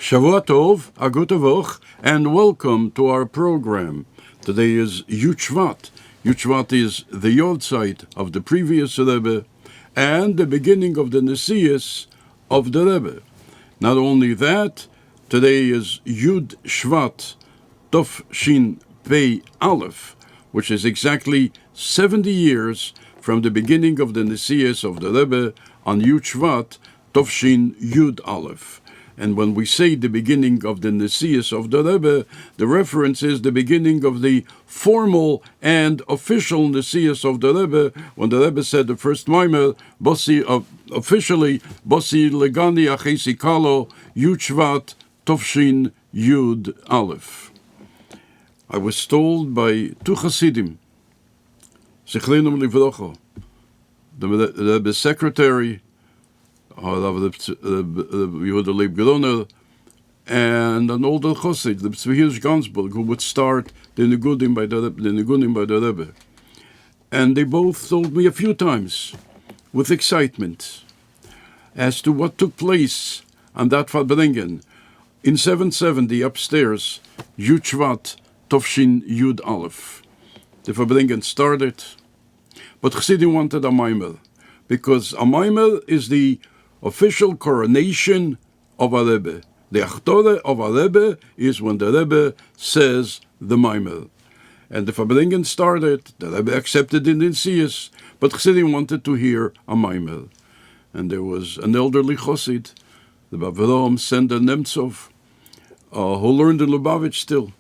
Shavua Tov, a gute Woche, and welcome to our program. Today is Yud Shvat. Yud Shvat is the Yortzeit of the previous Rebbe and the beginning of the Nesius of the Rebbe. Not only that, today is Yud Shvat Tov Shin Pei Aleph, which is exactly 70 years from the beginning of the Nesius of the Rebbe on Yud Shvat Tov Shin Yud Aleph. And when we say the beginning of the Nesius of the Rebbe, the reference is the beginning of the formal and official Nesius of the Rebbe, when the Rebbe said the first maamar, officially, Bosi Legani achesi kalo, Yud Shvat, Tovshin Yud Aleph. I was told by two chassidim, Zechrinum Livrocho, the Rebbe's secretary, Yehuda Leib Geroner, and an older chossid, the Tzvihirsh Gansburg, who would start the Nigunim by the Rebbe. And they both told me a few times, with excitement, as to what took place on that Farbringen in 770 upstairs, Yud Shvat, Tovshin Yud Aleph. The Farbringen started, but Chassidim wanted a maamar, because a maamar is the official coronation of a Rebbe. The Achtore of a Rebbe is when the Rebbe says the maamar. And the Farbringen started, the Rebbe accepted in Nesius, but Chassidim wanted to hear a maamar. And there was an elderly chossid, the Bavrom Sender Nemtsov, who learned in Lubavitch still.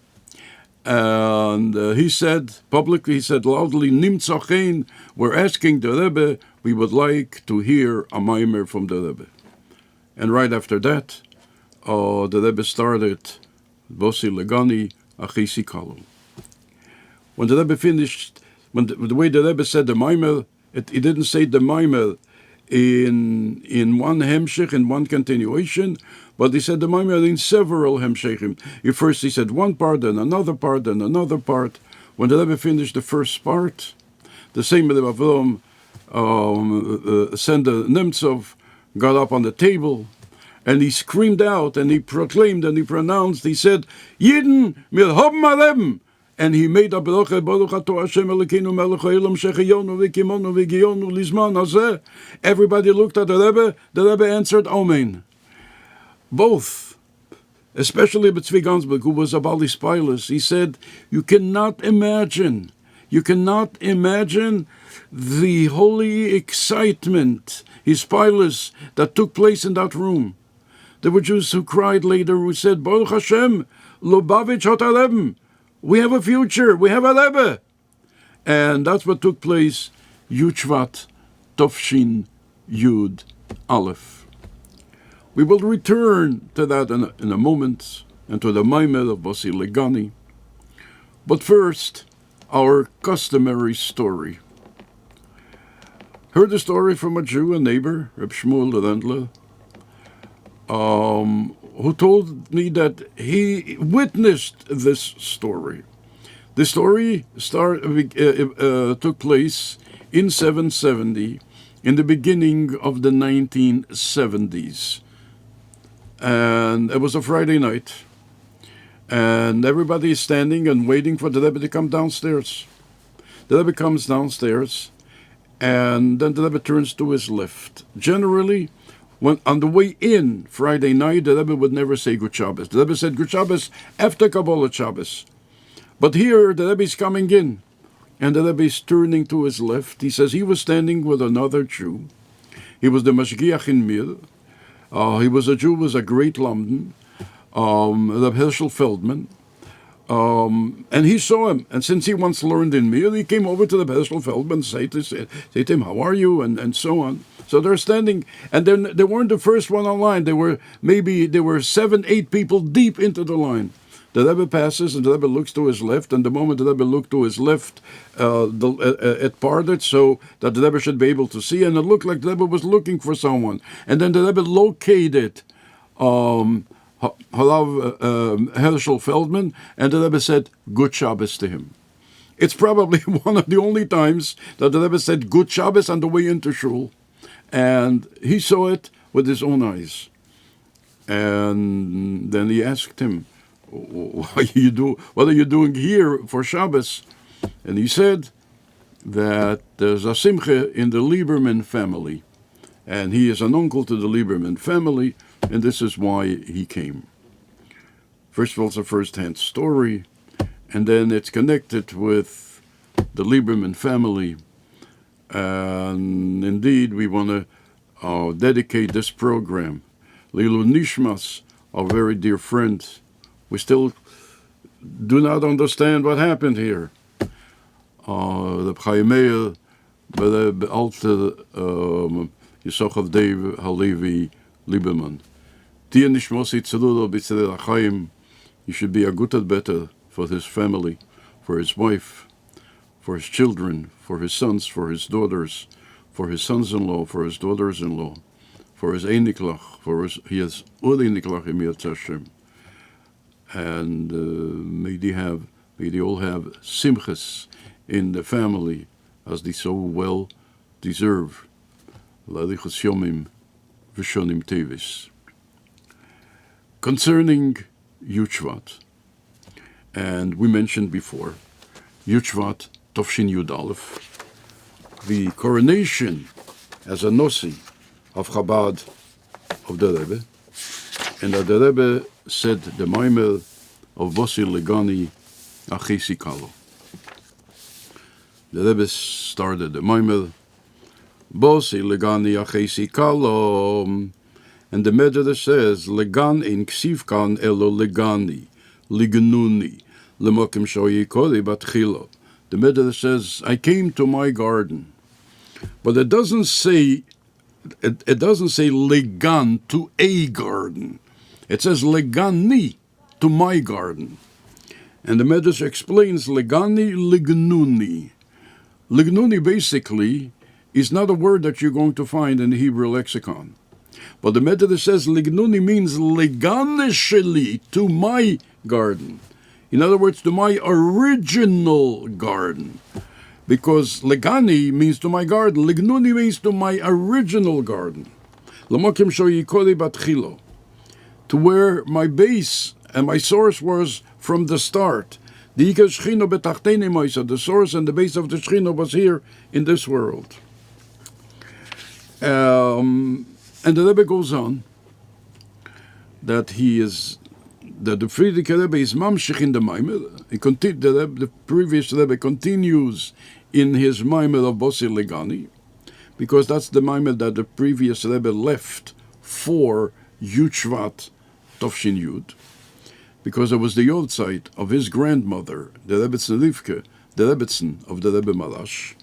And he said publicly, he said loudly, Nimtzachein, we're asking the Rebbe, we would like to hear a maamar from the Rebbe. And right after that, the Rebbe started Bosi Legani, achesi kalo. When the Rebbe finished, the way the Rebbe said the maamar, he didn't say the maamar in one hemshech, in one continuation, but he said the maamar in several hemshechim. First he said one part, then another part, then another part. When the Rebbe finished the first part, the same Rebbe Avrom, Sender Nemtsov, got up on the table and he screamed out and he proclaimed and he pronounced, he said, Yidden, mir haben a Rebbe. And he made a bracha, Baruch Ato Hashem Elokeinu melech haolam shechiyonu v'kimonu v'giyonu lizman hazeh. Everybody looked at the Rebbe answered, Amen. Both, especially Tzvi Gansburg, who was a Bali Spilus, he said, you cannot imagine the holy excitement, his pilus, that took place in that room. There were Jews who cried later, who said, Baruch Hashem, Lubavitch hat a Rebbe. We have a future, we have a Rebbe. And that's what took place, Yud Shvat, Tovshin Yud Aleph. We will return to that in a moment, and to the maamar of Bosi Legani. But first, our customary story. Heard a story from a Jew, a neighbor, Reb Shmuel the Rendler, who told me that he witnessed this story. The story took place in 770, in the beginning of the 1970s. And it was a Friday night. And everybody is standing and waiting for the Rebbe to come downstairs. The Rebbe comes downstairs, and then the Rebbe turns to his left. Generally, when on the way in Friday night, the Rebbe would never say Good Shabbos. The Rebbe said Good Shabbos after Kabbalah Shabbos. But here, the Rebbe is coming in, and the Rebbe is turning to his left. He says he was standing with another Jew. He was the Mashgiach in Mir. He was a Jew, was a great Lamdan, Reb Herschel Feldman. And he saw him, and since he once learned in Mir, he came over to the Herschel Feldman and say to him, how are you, and so on. So they're standing, and then they weren't the first one on line. There were 7-8 people deep into the line. The Rebbe passes, and the Rebbe looks to his left, and the moment the Rebbe looked to his left, it parted so that the Rebbe should be able to see, and it looked like the Rebbe was looking for someone. And then the Rebbe located Harav Herschel Feldman, and the Rebbe said, Good Shabbos to him. It's probably one of the only times that the Rebbe said Good Shabbos on the way into shul, and he saw it with his own eyes. And then he asked him, what are you doing here for Shabbos? And he said that there's a simcha in the Lieberman family, and he is an uncle to the Lieberman family, and this is why he came. First of all, it's a first-hand story, and then it's connected with the Lieberman family. And indeed, we want to dedicate this program Lilu Nishmas, our very dear friend. We still do not understand what happened here. The Chaimea, the alte Yisachov Dave Halevi Lieberman. Tia Nishmosi Tzelulo B'Tzedel Chaim. You should be a good better for his family, for his wife, for his children, for his sons, for his daughters, for his sons-in-law, for his daughters-in-law, for his Einiklach, for his Uli Niklach im Yad Hashem. And may they all have simchas in the family as they so well deserve. Lalichus Yomim V'shonim Tevis. Concerning Yud Shvat, and we mentioned before, Yud Shvat Tovshin Yud Aleph, the coronation as a Nossi of Chabad of the Rebbe, and the Rebbe said the maamar of Bosi Legani Achesi Kalo. The Rebbe started the maamar, Bosi Legani Achesi Kalo, and the Medrash says, Legan in Ksivkan elo Legani, Lignuni, Lemokim Shoyi Koli Batchilo. The Medrash says, I came to my garden. But it doesn't say Legan, to a garden. It says Legani, to my garden. And the Medrash explains Legani, Lignuni. Lignuni basically is not a word that you're going to find in the Hebrew lexicon. But the Medrash says Lignuni means Legani sheli, to my garden. In other words, to my original garden. Because Legani means to my garden. Lignuni means to my original garden. Lamokim shoyikoli batchilo. To where my base and my source was from the start. The source and the base of the Shechina was here in this world. And the Rebbe goes on that the Friedrich Rebbe is mamshich in the maamar. The previous Rebbe continues in his maamar of Bosi Legani, because that's the maamar that the previous Rebbe left for Yud Shvat Tovshin Yud, because it was the Yortzeit of his grandmother, the Rebbetzin Rivke, the Rebbetzin of the Rebbe Malash.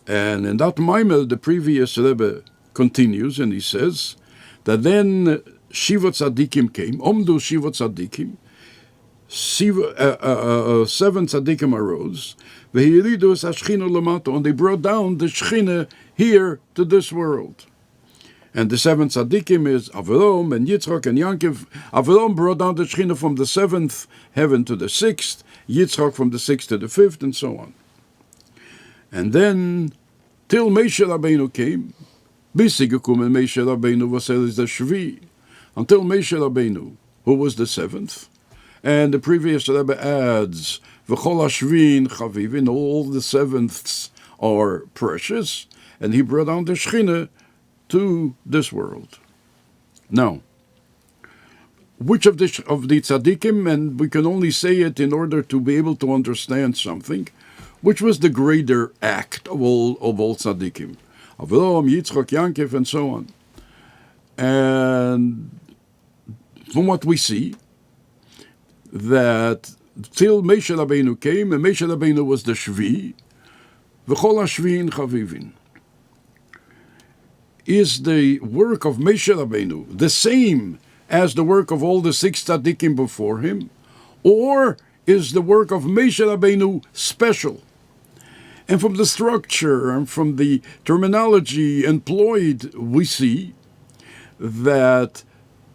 And in that maamar, the previous Rebbe continues, and he says that then Shivot Tzadikim came, Omdu Shivot Tzadikim, 7 Tzadikim arose, and they brought down the Shechina here to this world. And the 7 Tzadikim is Avraham and Yitzchak and Yankiv. Avraham brought down the Shechina from the 7th heaven to the 6th, Yitzchak from the 6th to the 5th, and so on. And then, till Moshe Rabbeinu came, bis sie gekommen Moshe Rabbeinu, was is the Shvi, until Moshe Rabbeinu, who was the 7th, and the previous Rebbe adds, V'chol hashvin chavivin, all the 7ths are precious, and he brought down the Shechina to this world. Now, which of the tzaddikim, and we can only say it in order to be able to understand something, which was the greater act of all tzaddikim? Avraham, Yitzchak, Yankiv, and so on. And from what we see, that till Moshe Rabbeinu came, and Moshe Rabbeinu was the Shvi, V'chol hashviin chavivin. Is the work of Moshe Rabbeinu the same as the work of all the 6 tzaddikim before him? Or is the work of Moshe Rabbeinu special? And from the structure and from the terminology employed, we see that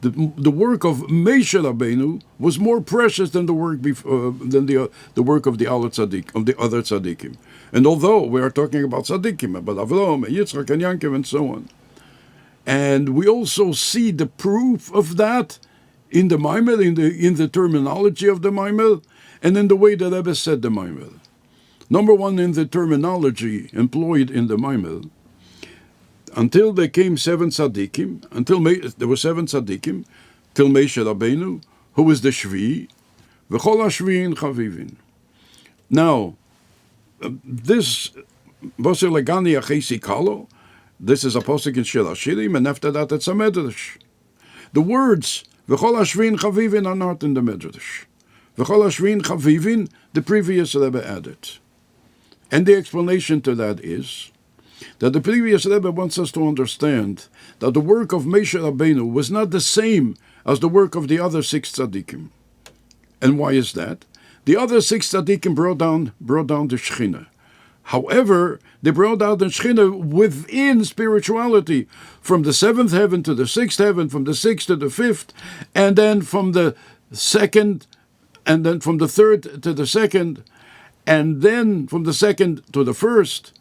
the work of Moshe Rabbeinu was more precious than the work the work of the other tzaddikim. And although we are talking about tzaddikim, about Avraham and Yitzchak and Yankiv and so on, And we also see the proof of that in the maamar, in the terminology of the maamar, and in the way the Rebbe said the maamar. Number one, in the terminology employed in the maamar, until there came seven tzaddikim, there were seven tzaddikim, till Moshe Rabbeinu, who was the Shvi, v'chol hashviin chavivin. Now, this Bosi Legani achesi kalo, this is a posuk in Shir Hashirim, and after that it's a medrash. The words v'chol hashviin chavivin are not in the medrash. V'chol hashviin chavivin, the previous Rebbe added. And the explanation to that is that the previous Rebbe wants us to understand that the work of Moshe Rabbeinu was not the same as the work of the other six tzaddikim. And why is that? The other six tzaddikim brought down the Shekhinah. However, they brought down the Shekhinah within spirituality, from the seventh heaven to the sixth heaven, from the sixth to the fifth, and then from the second, and then from the third to the second, and then from the second to the first.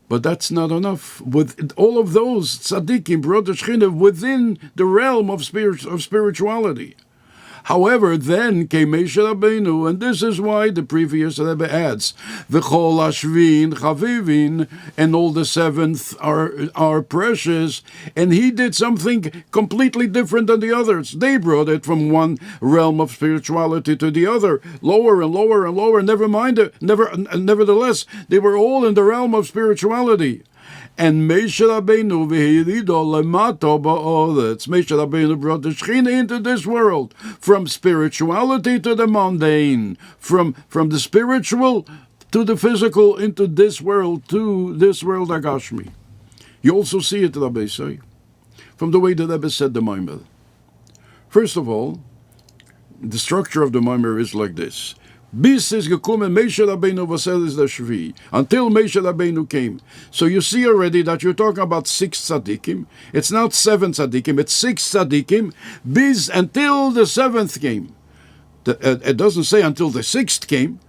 But that's not enough. With all of those tzaddikim brought the Shekhinah within the realm of spirituality. However, then came Moshe Rabbeinu, and this is why the previous Rebbe adds, V'chol hashviin chavivin, and all the seventh are precious, and he did something completely different than the others. They brought it from one realm of spirituality to the other, lower and lower and lower. Nevertheless, they were all in the realm of spirituality. And Moshe Rabbeinu v'hirido lemato ba'oretz. Moshe Rabbeinu brought the Shekhinah into this world, from spirituality to the mundane, from the spiritual to the physical, into this world, to this world Agashmi. You also see it, Rabbi say, from the way the Rebbe said the maamar. First of all, the structure of the maamar is like this. Bis is gekommen Moshe Rabbeinu v'asel is the Shvi, until Moshe Rabbeinu came. So you see already that you're talking about six tzaddikim. It's not seven tzaddikim, it's six tzaddikim, bis until the seventh came. It doesn't say until the sixth came,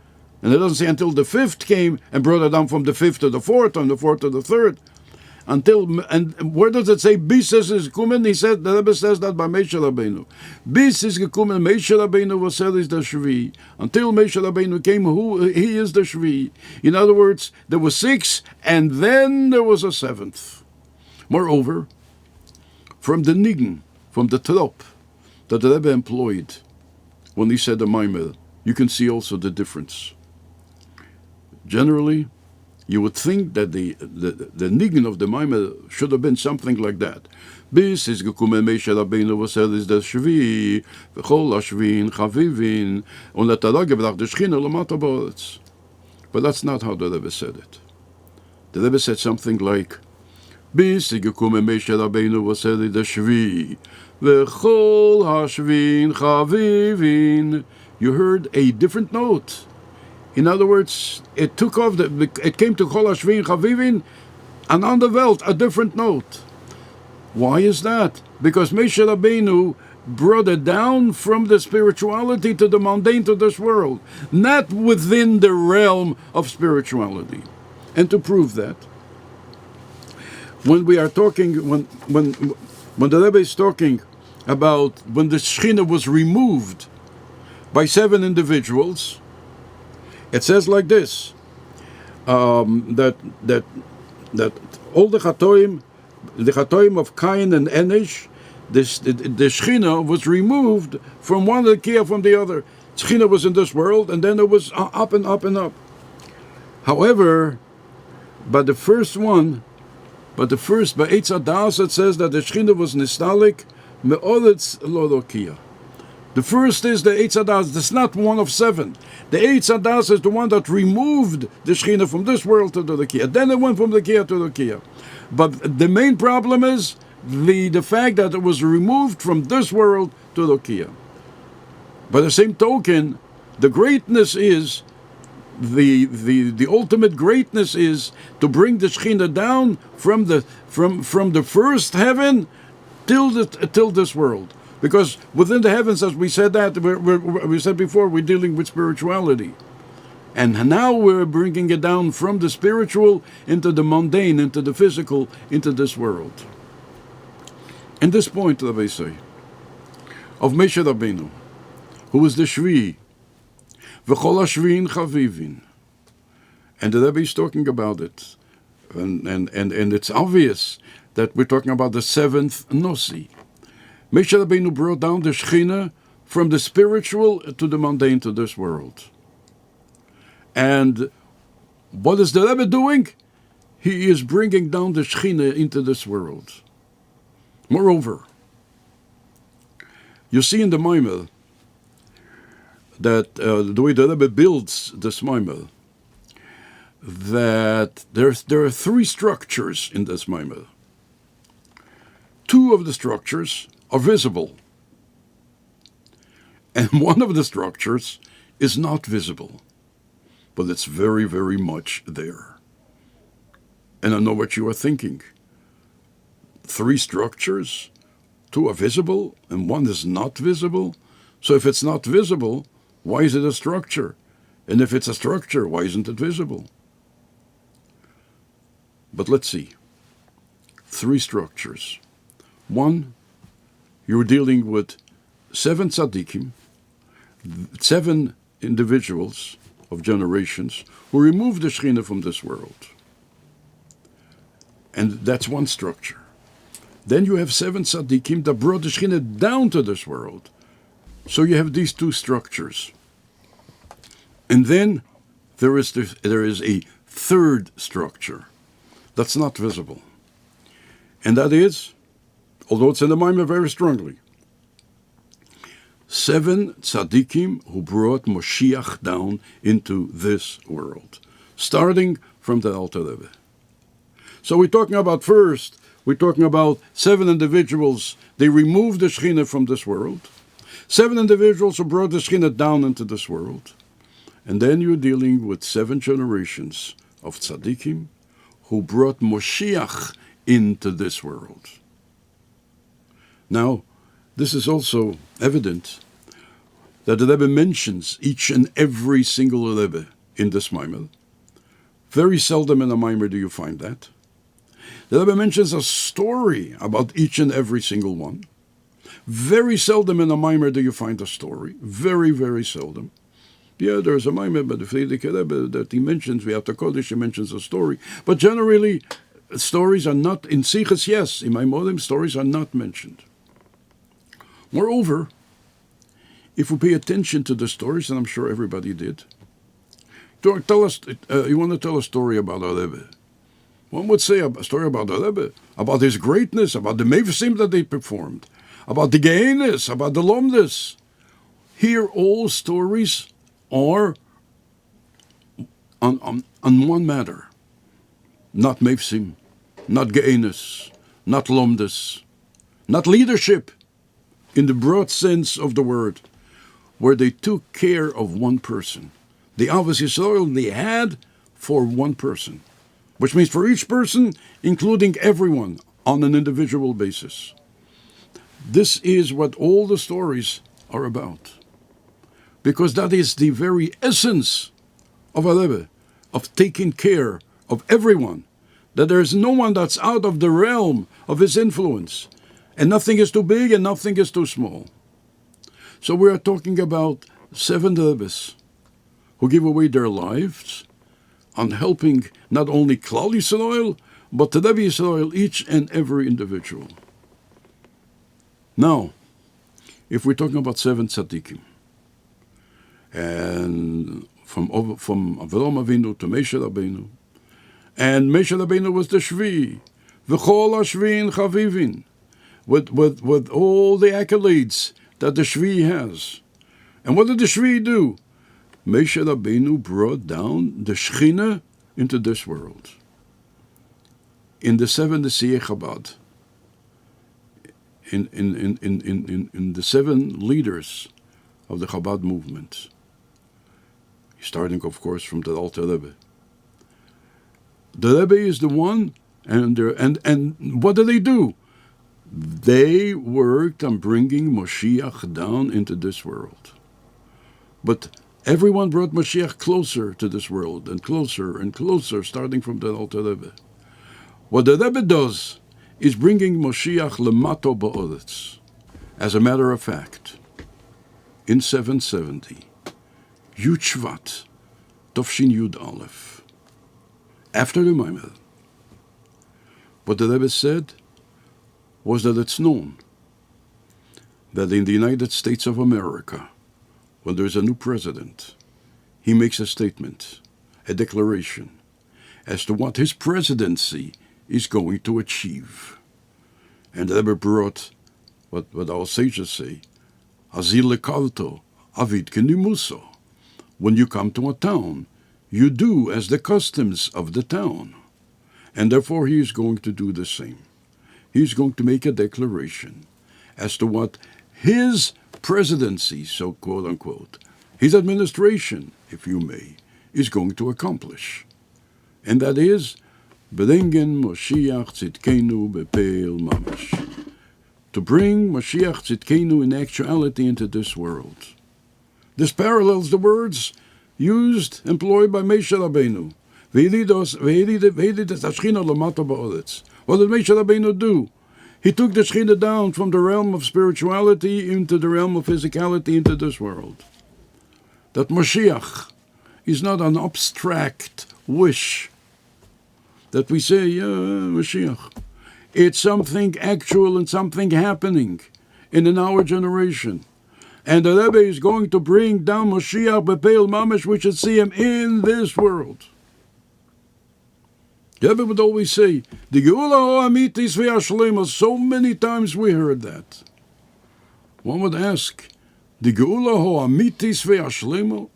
and it doesn't say until the fifth came and brought it down from the fifth to the fourth, and the fourth to the third. And where does it say bis is gekommen? He said, the Rebbe says that by Moshe Rabbeinu. Bis is gekommen, Moshe Rabbeinu v'asel is the Shvi. Until Moshe Rabbeinu came, he is the Shvi. In other words, there were six, and then there was a seventh. Moreover, from the nigun, from the trop that the Rebbe employed when he said the maamar, you can see also the difference. Generally, you would think that the nigun of the maamar should have been something like that. Bis is gekommen Moshe Rabbeinu v'asel is the Shvi, v'chol hashviin chavivin, und hat gebracht the Shekhinah lamata ba'oretz. But that's not how the Rebbe said it. The Rebbe said something like, Bis is gekommen Moshe Rabbeinu v'asel is the Shvi, v'chol hashviin chavivin. You heard a different note. In other words, it took off, it came to Chol hashviin chavivin, and on the Welt, a different note. Why is that? Because Moshe Rabbeinu brought it down from the spirituality to the mundane, to this world, not within the realm of spirituality. And to prove that, when we are talking, when the Rebbe is talking about when the Shekhinah was removed by seven individuals, it says like this, that all the chatoim of Cain and Enosh, the Shekhinah was removed from one Lakia from the other. Shekhinah was in this world, and then it was up and up and up. However, by the first, by Eitz Hadas, it says that the Shekhinah was nistalik me'oretz lo Lakia. The first is the Eitz Hadas. That's not one of seven. The Eitz Hadas is the one that removed the Shekhinah from this world to the Lakia. Then it went from the Lakia to the Lakia. But the main problem is the fact that it was removed from this world to the Lakia. By the same token, the greatness is, the ultimate greatness is to bring the Shekhinah down from the first heaven till this world. Because within the heavens, as we said we said before, we're dealing with spirituality. And now we're bringing it down from the spiritual into the mundane, into the physical, into this world. And this point, Rabbi say, of Moshe Rabbeinu, who was the Shvi, v'chol hashviin chavivin. And the Rebbe is talking about it. And it's obvious that we're talking about the seventh Nosi. Moshe Rabbeinu brought down the Shechina from the spiritual to the mundane, to this world. And what is the Rebbe doing? He is bringing down the Shechina into this world. Moreover, you see in the maamar that the way the Rebbe builds this maamar, that there are three structures in this maamar. Two of the structures are visible, and one of the structures is not visible, but it's very, very much there. And I know what you are thinking. Three structures, two are visible, and one is not visible. So if it's not visible, why is it a structure? And if it's a structure, why isn't it visible? But let's see. Three structures. One, you're dealing with 7 tzaddikim, 7 individuals of generations who removed the Shechina from this world. And that's one structure. Then you have 7 tzaddikim that brought the Shechina down to this world. So you have these two structures. And then there is a third structure that's not visible. And that is, although it's in the maamar very strongly, 7 tzaddikim who brought Mashgiach down into this world, starting from the Alter Rebbe. So we're talking about 7 individuals. They removed the Shechina from this world. 7 individuals who brought the Shechina down into this world. And then you're dealing with 7 generations of tzaddikim who brought Mashgiach into this world. Now, this is also evident that the Rebbe mentions each and every single Rebbe in this maamar. Very seldom in a maamar do you find that. The Rebbe mentions a story about each and every single one. Very seldom in a maamar do you find a story. Very, very seldom. Yeah, there's a maamar, but the Frierdiker Rebbe that he mentions, we have to Kodesh, he mentions a story. But generally, stories are not, in Sichas, yes, in Maimorim, stories are not mentioned. Moreover, if we pay attention to the stories, and I'm sure everybody did, tell us, you want to tell a story about our Rebbe. One would say a story about the Rebbe, about his greatness, about the mevasim that they performed, about the gehenis, about the lomdes. Here, all stories are on one matter. Not mevasim, not gehenis, not lomdes, not leadership, in the broad sense of the word, where they took care of one person. The Avos Yisrael they had for one person, which means for each person, including everyone on an individual basis. This is what all the stories are about, because that is the very essence of a Rebbe, of taking care of everyone, that there is no one that's out of the realm of his influence, and nothing is too big and nothing is too small. So we are talking about 7 Rebbes who give away their lives on helping not only Klal Yisrael, but the Rebbe Yisrael, each and every individual. Now, if we're talking about 7 tzaddikim, and from Avraham Avinu to Moshe Rabbeinu, and Moshe Rabbeinu was the Shvi, v'chol hashviin chavivin, with all the accolades that the Shvi has. And what did the Shvi do? Moshe Rabbeinu brought down the Shechina into this world. In the 7 Nesiei Chabad, in the 7 leaders of the Chabad movement, starting, of course, from the Alter Rebbe. The Rebbe is the one, and what do? They worked on bringing Mashgiach down into this world. But Everyone brought Mashiach closer to this world, and closer, starting from the Alter Rebbe. What the Rebbe does is bringing Mashiach lemato ba'oretz. As a matter of fact, in 770, Yud Shvat, Tofshin Yud Aleph, after the maamar, what the Rebbe said was that it's known that in the United States of America, when there's a new president, he makes a statement, a declaration, as to what his presidency is going to achieve. And the Rebbe brought what our sages say, Azil lekalto, avid kenimuso. When you come to a town, you do as the customs of the town. And therefore he is going to do the same. He's going to make a declaration as to what his presidency, so quote unquote, his administration, if you may, is going to accomplish. And that is, bringen Mashgiach tzidkenu bepeil mamash. To bring Mashiach tzidkenu in actuality into this world. This parallels the words employed by Moshe Rabbeinu. What did Moshe Rabbeinu do? He took the Shechina down from the realm of spirituality into the realm of physicality into this world. That Mashiach is not an abstract wish that we say, yeah, Mashiach. It's something actual and something happening in our generation. And the Rebbe is going to bring down Mashiach bepeil mamash. We should see him in this world. The Rebbe would always say, the Geula ha'amitis ve'ashlema. So many times we heard that. One would ask, the Geula ha'amitis ve'ashlema?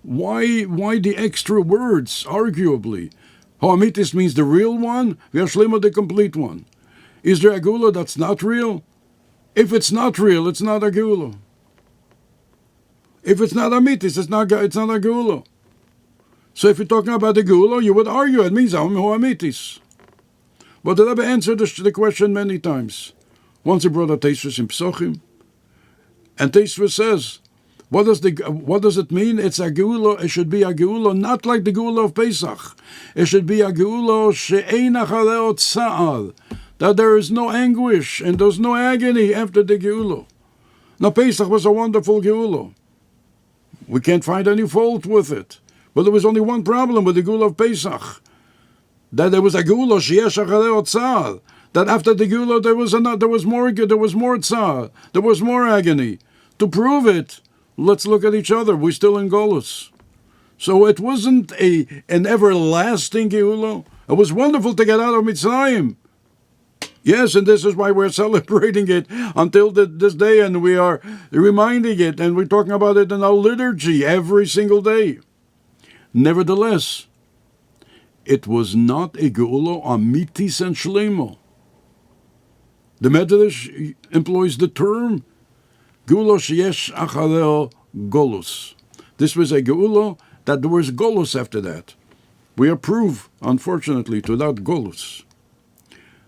Why the extra words, arguably? Ha'amitis means the real one, ve'ashlema the complete one. Is there a Geula that's not real? If it's not real, it's not a Geula. If it's not amitis, it's not a Geula. So if you're talking about the Geula, you would argue it means amitis. But the Rebbe answered the question many times. Once he brought a Tosfos in Psochim, and Tosfos says, what does it mean? It's a Geula. It should be a Geula, not like the Geula of Pesach. It should be a Geula she'ein achareo tza'ar, that there is no anguish and there's no agony after the Geula. Now Pesach was a wonderful Geula. We can't find any fault with it. But there was only one problem with the Geula of Pesach. That there was a Geula sheyesh achareo tza'ar. That after the Geula there was more tza'ar. There was more agony. To prove it, let's look at each other. We're still in Golus. So it wasn't an everlasting Geula. It was wonderful to get out of Mitzrayim. Yes, and this is why we're celebrating it until this day, and we are reminding it, and we're talking about it in our liturgy every single day. Nevertheless, it was not a Geula amitis and shlemo. The Medrash employs the term Geula sheyesh achareo golus. This was a Geula that there was golus after that. We approve, unfortunately, to that golus.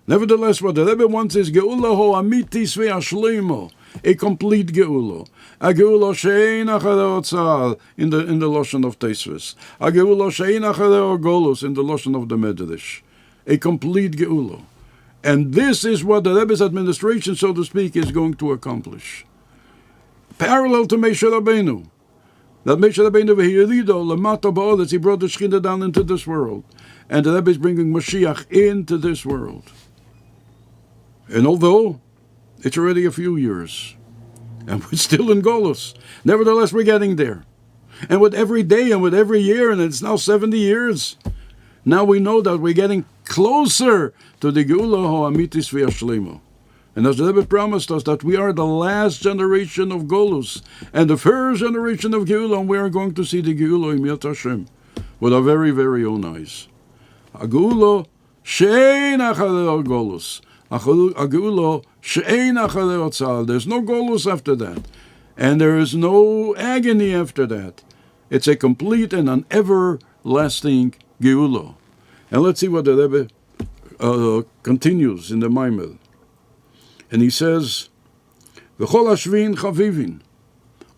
Nevertheless, what the Rebbe wants is Geula ho amitis ve'ashlemo, a complete Geula. A Geula she'ein achareo tza'ar in the Lashon of Tosfos. A Geula she'ein achareo golus in the Lashon of the Medrash. A complete Geula. And this is what the Rebbe's administration, so to speak, is going to accomplish. Parallel to Moshe Rabbeinu. That Moshe Rabbeinu v'hiyerido lemato ba'oretz, he brought the Shechina down into this world. And the Rebbe is bringing Mashiach into this world. And although it's already a few years, and we're still in Golus, nevertheless we're getting there. And with every day and with every year, and it's now 70 years, now we know that we're getting closer to the Geula ha'amitis ve'ashlemo. And as the Rebbe promised us that we are the last generation of Golus, and the first generation of Geula, and we are going to see the Geula in Yad Hashem with our very, very own eyes. A Geula she'ein achareo Golus. A Geula she'ein achareo tza'ar. There's no Golus after that. And there is no agony after that. It's a complete and an everlasting Geula. And let's see what the Rebbe continues in the maamar. And he says, V'chol hashvin chavivin.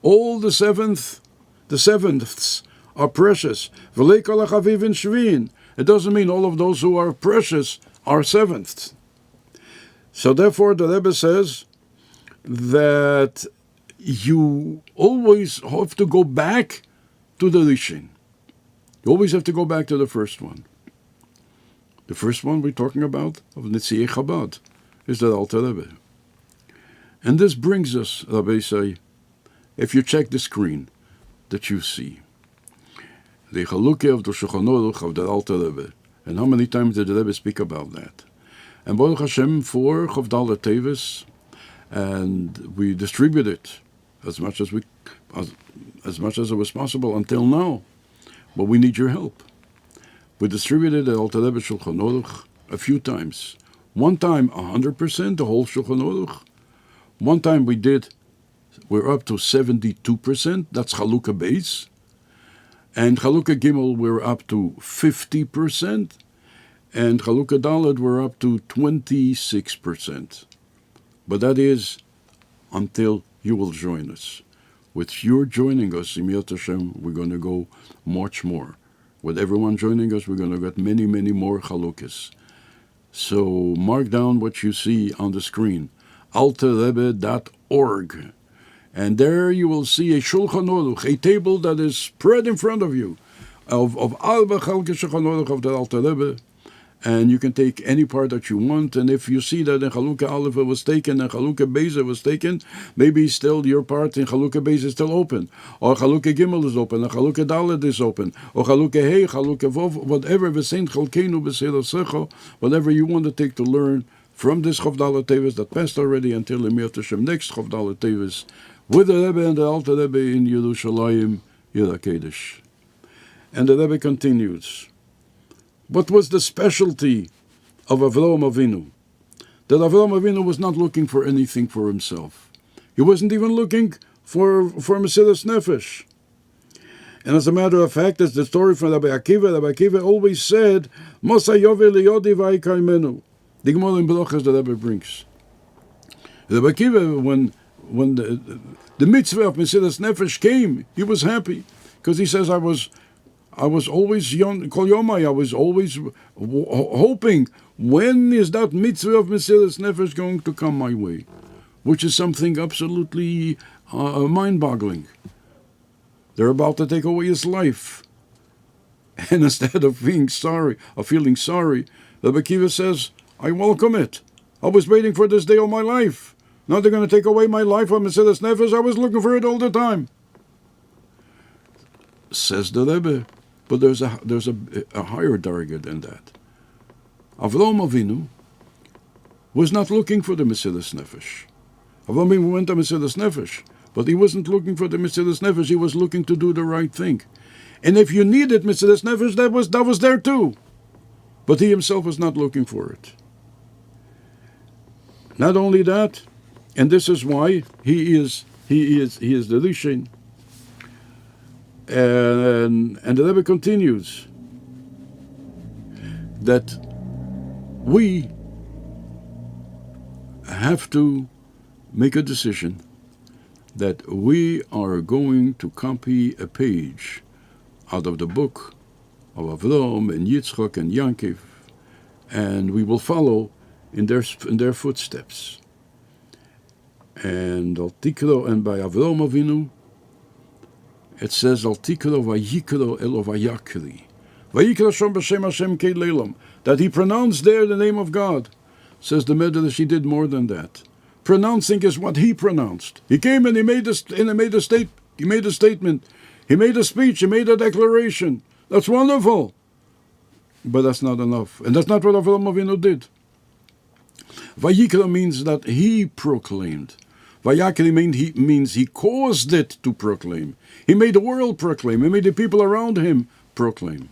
All the seventh the sevenths are precious. V'lei kol hachavivin shvin. It doesn't mean all of those who are precious are sevenths. So therefore, the Rebbe says that you always have to go back to the Rishon. You always have to go back to the first one. The first one we're talking about, of Nitziei Chabad, is the Alter Rebbe. And this brings us, Rabbi say, if you check the screen that you see, the Chalukah of the Shulchan Aruch of the Alter Rebbe. And how many times did the Rebbe speak about that? And Baruch Hashem, for Chavdala Tevis, and we distribute it as much as it was possible until now. But we need your help. We distributed the Alter Rebbe Shulchan Aruch a few times. One time 100%, the whole Shulchan Aruch. One time we're up to 72%, that's Chalukah Beis. And Chalukah Gimel, we're up to 50%. And Chalukah Daled, we're up to 26%. But that is until you will join us. With your joining us, Yemiyat Hashem, we're going to go much more. With everyone joining us, we're going to get many, many more Chalukas. So mark down what you see on the screen, alterrebbe.org. And there you will see a Shulchan Aruch, a table that is spread in front of you, of Arba Chalkei Shulchan Aruch of the Alter Rebbe. And you can take any part that you want. And if you see that in Chalukah Aleph it was taken and Chalukah Beis it was taken, maybe still your part in Chalukah Beis is still open. Or Chalukah Gimel is open, or Chalukah Dalet is open, or Chalukah Hey, Chalukah Vov, whatever, V'sein Chalkeinu B'Seirasecho, whatever you want to take to learn from this Chavdalet Tevis that passed already until Yemiyat Hashem next Chavdalet Tevis, with the Rebbe and the Alter Rebbe in Yerushalayim, Yer HaKodesh. And the Rebbe continues. What was the specialty of Avraham Avinu? That Avraham Avinu was not looking for anything for himself. He wasn't even looking for Mesiras Nefesh. And as a matter of fact, it's the story from Rabbi Akiva. Rabbi Akiva always said, Mosa Yovel Yodi Vaykaimenu. The Gemara in Berachos the Rebbe brings. Rabbi Akiva, when the mitzvah of Mesiras Nefesh came, he was happy. Because he says, I was always Kol Yomai. I was always hoping, when is that mitzvah of Mesiras Nefesh going to come my way? Which is something absolutely mind-boggling. They're about to take away his life. And instead of feeling sorry, Rebbe Akiva says, I welcome it. I was waiting for this day all my life. Now they're going to take away my life from Mesiras Nefesh. I was looking for it all the time. Says the Rebbe. But there's a higher target than that. Avraham Avinu was not looking for the Mesiras Nefesh. Avraham Avinu went to Mesiras Nefesh, but he wasn't looking for the Mesiras Nefesh. He was looking to do the right thing. And if you needed Mesiras Nefesh, that was there too. But he himself was not looking for it. Not only that, and this is why he is the Rishon. And the Rebbe continues that we have to make a decision that we are going to copy a page out of the book of Avraham and Yitzchak and Yaakov, and we will follow in their footsteps. And by Avraham Avinu, it says, Al tikro vayikro elo vayakri. Vayikro shom b'shem Hashem kei leilam. That he pronounced there the name of God. Says the Medrash, he did more than that. Pronouncing is what he pronounced. He came and he made a statement. He made a speech. He made a declaration. That's wonderful. But that's not enough. And that's not what Avraham Avinu did. Vayikra means that he proclaimed. Vayakri means he caused it to proclaim. He made the world proclaim. He made the people around him proclaim.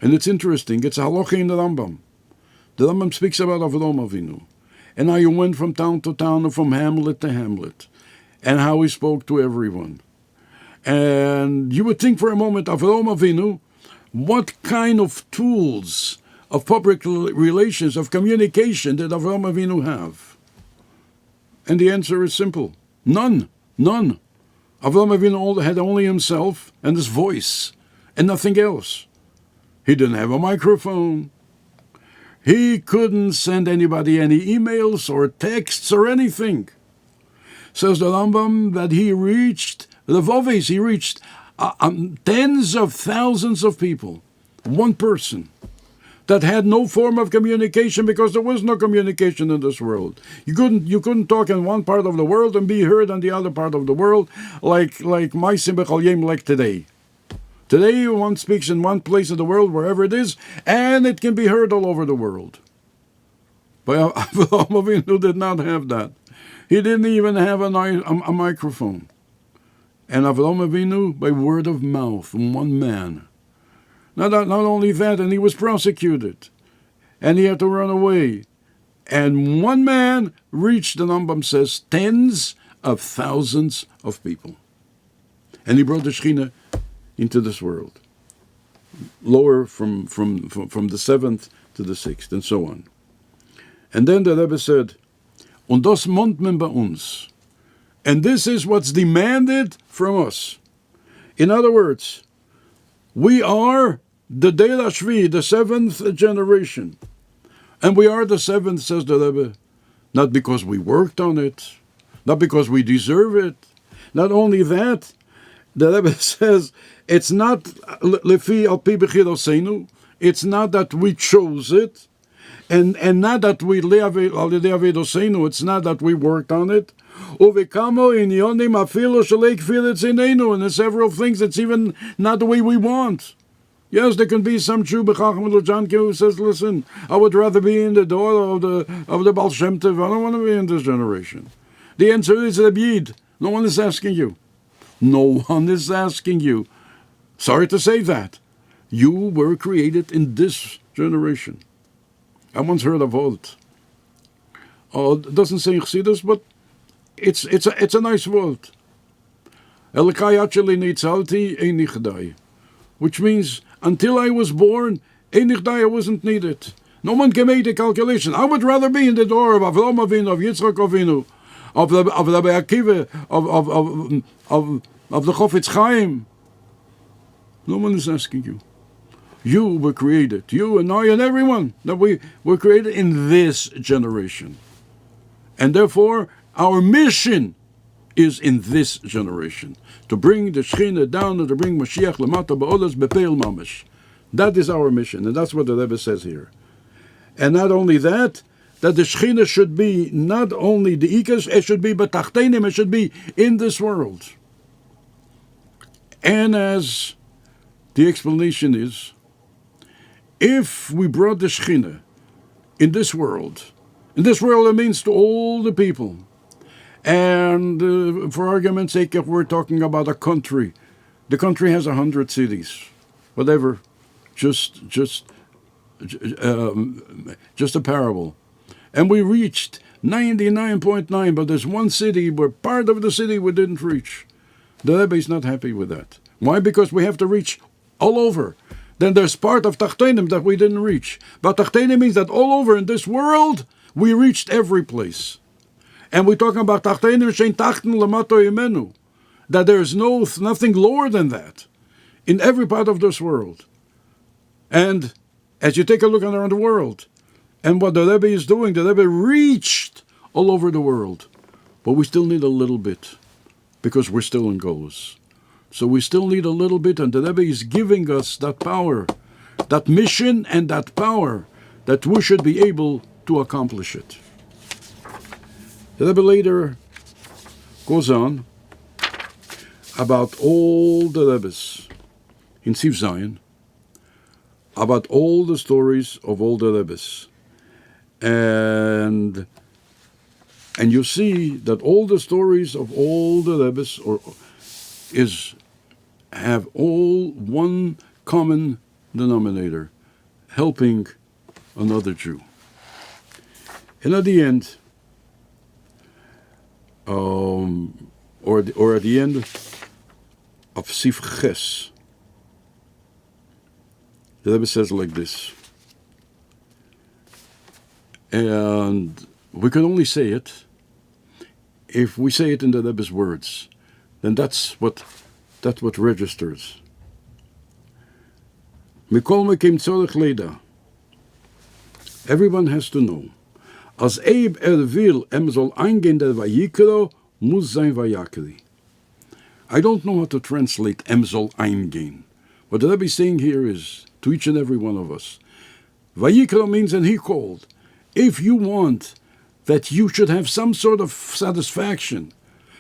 And it's interesting. It's a halacha in the Rambam. The Rambam speaks about Avraham Avinu. And how he went from town to town and from hamlet to hamlet. And how he spoke to everyone. And you would think for a moment, Avraham Avinu, what kind of tools of public relations, of communication did Avraham Avinu have? And the answer is simple. None. Avraham Avinu had only himself and his voice and nothing else. He didn't have a microphone. He couldn't send anybody any emails or texts or anything. Says the Rambam that he reached Levovis, he reached tens of thousands of people, one person, that had no form of communication because there was no communication in this world. You couldn't talk in one part of the world and be heard in the other part of the world like Maisim B'Chalyim like today. Today one speaks in one place of the world, wherever it is, and it can be heard all over the world. But Avraham Avinu did not have that. He didn't even have a microphone. And Avraham Avinu, by word of mouth, from one man. Not only that, and he was prosecuted. And he had to run away. And one man reached, the Rambam says, tens of thousands of people. And he brought the Shekhinah into this world. Lower from the seventh to the sixth, and so on. And then the Rebbe said, Und das meint man bei uns. And this is what's demanded from us. In other words, we are the Deir Ashvi, the seventh generation. And we are the seventh, says the Rebbe, not because we worked on it, not because we deserve it. Not only that, the Rebbe says, it's not lefi al pi b'chirosenu, it's not that we chose it, and not that we it's not that we worked on it. And there's several things that's even not the way we want. Yes, there can be some Jew who says, listen, I would rather be in the door of the Baal Shem Tov. I don't want to be in this generation. The answer is Rebbe. No one is asking you. No one is asking you. Sorry to say that. You were created in this generation. I once heard a vote. Oh, it doesn't say chossid, but it's a nice vote. Which means, until I was born, I wasn't needed. No one can make the calculation. I would rather be in the door of Avraham Avinu, of Yitzchak Avinu, of Rabbi Akiva, of the Chofetz Chaim. No one is asking you. You were created, you and I and everyone, that we were created in this generation. And therefore, our mission is in this generation, to bring the Shekhinah down and to bring Mashgiach lamata ba'olas bepeil mamash. That is our mission, and that's what the Rebbe says here. And not only that the Shekhinah should be not only the Ikas, it should be betachtenim, it should be in this world. And as the explanation is, if we brought the Shekhinah in this world it means to all the people. And for argument's sake, if we're talking about a country, the country has 100 cities, whatever, just a parable. And we reached 99.9, but there's one city where part of the city we didn't reach. The Rebbe is not happy with that. Why? Because we have to reach all over. Then there's part of Tachtenim that we didn't reach. But Tachtenim means that all over in this world, we reached every place. And we're talking about Tachtenim Shein Tachten Lamato Yemenu, that there's nothing lower than that in every part of this world. And as you take a look around the world, and what the Rebbe is doing, the Rebbe reached all over the world. But we still need a little bit, because we're still in Golus. So we still need a little bit, and the Rebbe is giving us that power, that mission and that power, that we should be able to accomplish it. The Rebbe later goes on about all the Rebbes in Siv Zion, about all the stories of all the Rebbes. And you see that all the stories of all the Rebbes have all one common denominator: helping another Jew. And at the end, or at the end of Sif Ches, the Rebbe says like this, and we can only say it if we say it in the Rebbe's words. then that's what registers. Mikol mekim tzorich leida. Everyone has to know. Als Eib will soll eingehen der Vayikro, muss sein Vayakri. I don't know how to translate soll eingehen. What the Rebbe is saying here is, to each and every one of us, Vayikro means, and he called. If you want that you should have some sort of satisfaction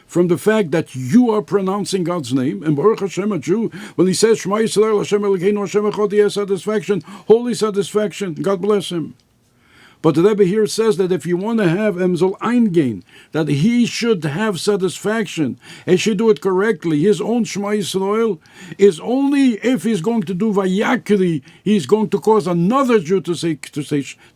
from the fact that you are pronouncing God's name, and Baruch Hashem, a Jew, when he says, Shema Yisrael, Hashem Elokeinu, Hashem Echad, he has satisfaction, holy satisfaction, God bless him. But the Rebbe here says that if you want to have soll eingehen, that he should have satisfaction, and should do it correctly, his own Shema Yisrael is only if he's going to do Vayakri, he's going to cause another Jew to say Shema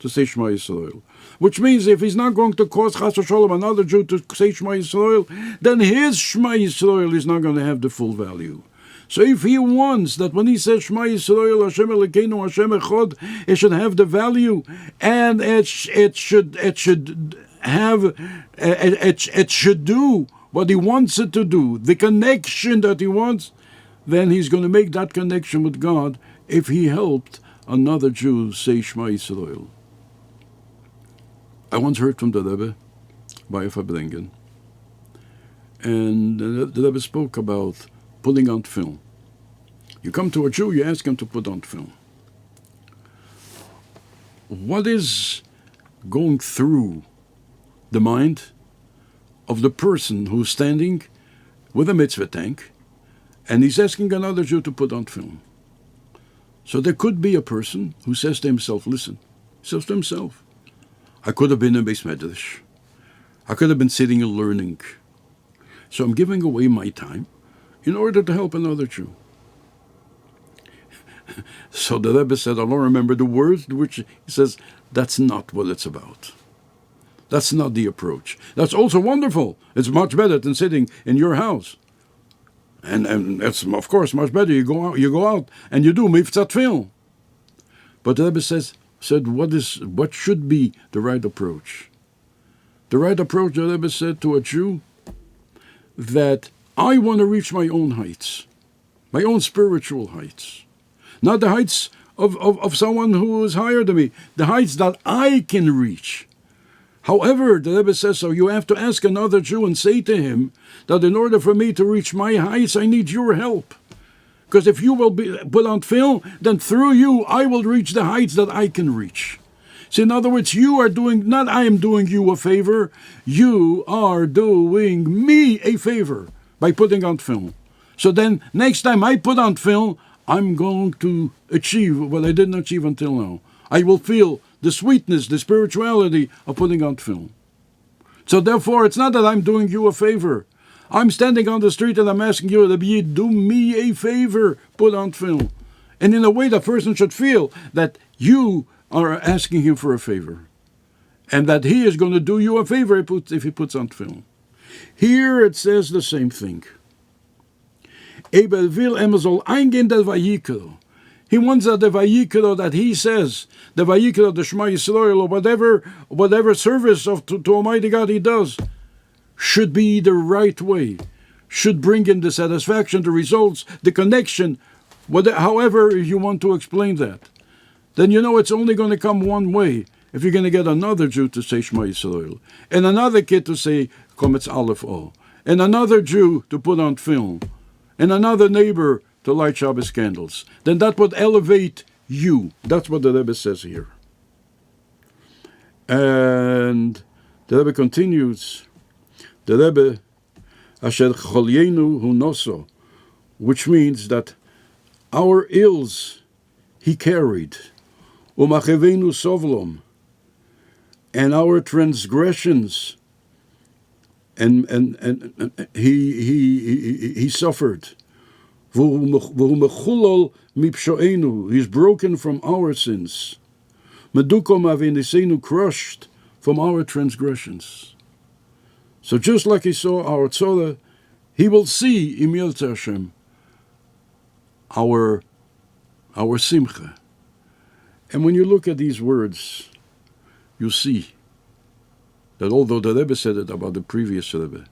Yisrael. Which means if he's not going to cause Chas v'Sholom another Jew to say Shema Yisrael, then his Shema Yisrael is not going to have the full value. So if he wants that when he says Shema Yisrael, Hashem Elokeinu, Hashem Echad, it should have the value, and it should do what he wants it to do, the connection that he wants, then he's going to make that connection with God if he helped another Jew say Shema Yisrael. I once heard from the Rebbe by a Fabrengen, and the Rebbe spoke about putting on film. You come to a Jew, you ask him to put on film. What is going through the mind of the person who's standing with a mitzvah tank and he's asking another Jew to put on film? So there could be a person who says to himself, listen, he says to himself, I could have been in Beis Medrash. I could have been sitting and learning. So I'm giving away my time in order to help another Jew. So the Rebbe said, I don't remember the words, which he says, that's not what it's about. That's not the approach. That's also wonderful. It's much better than sitting in your house. And it's, of course, much better. You go out and you do miftzat film. But the Rebbe said, what should be the right approach? The right approach, the Rebbe said to a Jew, that I want to reach my own heights, my own spiritual heights. Not the heights of someone who is higher than me, the heights that I can reach. However, the Rebbe says, so you have to ask another Jew and say to him that in order for me to reach my heights, I need your help. Because if you will be put on film, then through you, I will reach the heights that I can reach. So in other words, you are doing, not I am doing you a favor, you are doing me a favor by putting on film. So then, next time I put on film, I'm going to achieve what I didn't achieve until now. I will feel the sweetness, the spirituality of putting on film. So therefore, it's not that I'm doing you a favor. I'm standing on the street and I'm asking you, Rebbe, do me a favor, put on film. And in a way, the person should feel that you are asking him for a favor. And that he is going to do you a favor if he puts on film. Here it says the same thing. Eber will soll eingehen der Vayikro. He wants that the Vayikro that he says, the Vayikro, the Shema Yisrael, or whatever service to Almighty God he does, should be the right way, should bring in the satisfaction, the results, the connection, however you want to explain that. Then you know it's only going to come one way. If you're going to get another Jew to say Shema Yisrael, and another kid to say Kometz Aleph O, and another Jew to put on film, and another neighbor to light Shabbos candles, then that would elevate you. That's what the Rebbe says here. And the Rebbe continues, the Rebbe, Asher Cholyenu Hu Noso, which means that our ills he carried, Umachevenu Sovlom, and our transgressions, and he suffered. He's broken from our sins. Crushed from our transgressions. So just like he saw our tzorah, he will see Im Yirtzeh Hashem our simcha. And when you look at these words, you see that although the Rebbe said it about the previous Rebbe,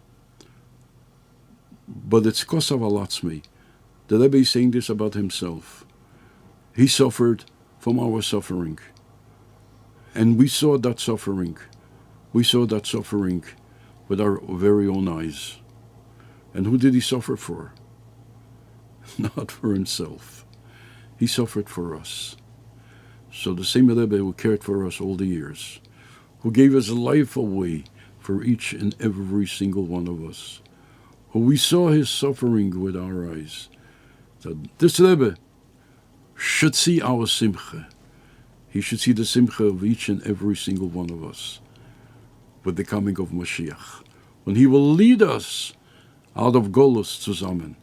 But it's kosav alatzmi. The Rebbe is saying this about himself. He suffered from our suffering. And we saw that suffering. We saw that suffering with our very own eyes. And who did he suffer for? Not for himself. He suffered for us. So the same Rebbe who cared for us all the years, who gave his life away for each and every single one of us, who we saw his suffering with our eyes, that this Rebbe should see our simcha. He should see the simcha of each and every single one of us with the coming of Mashgiach, when he will lead us out of Golus zusammen.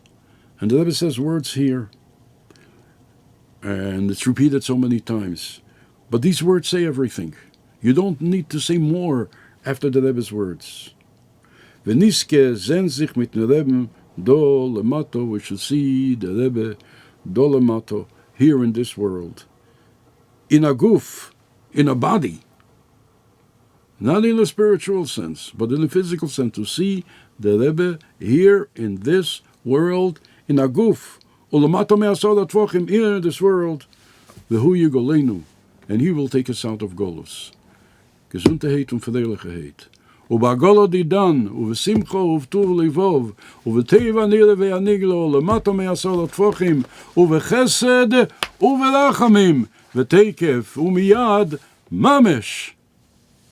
And the Rebbe says words here, and it's repeated so many times, but these words say everything. You don't need to say more after the Rebbe's words. V'niske zen sich mit dem Rebbe do lemato, we should see the Rebbe do lemato here in this world, in a guf, in a body, not in a spiritual sense, but in a physical sense, to see the Rebbe here in this world, in a guf, ulamato me'asod atvochim, here in this world, v'hu yigolenu, and he will take us out of Golus. Gesundheit und Verdeligkeit. ובגולו דידן, ובשמחו ובטוב לבוב, ובטבע נראה והנגלו, למטה מעשור הטפוחים, ובחסד וברחמים, ותקף ומיד ממש.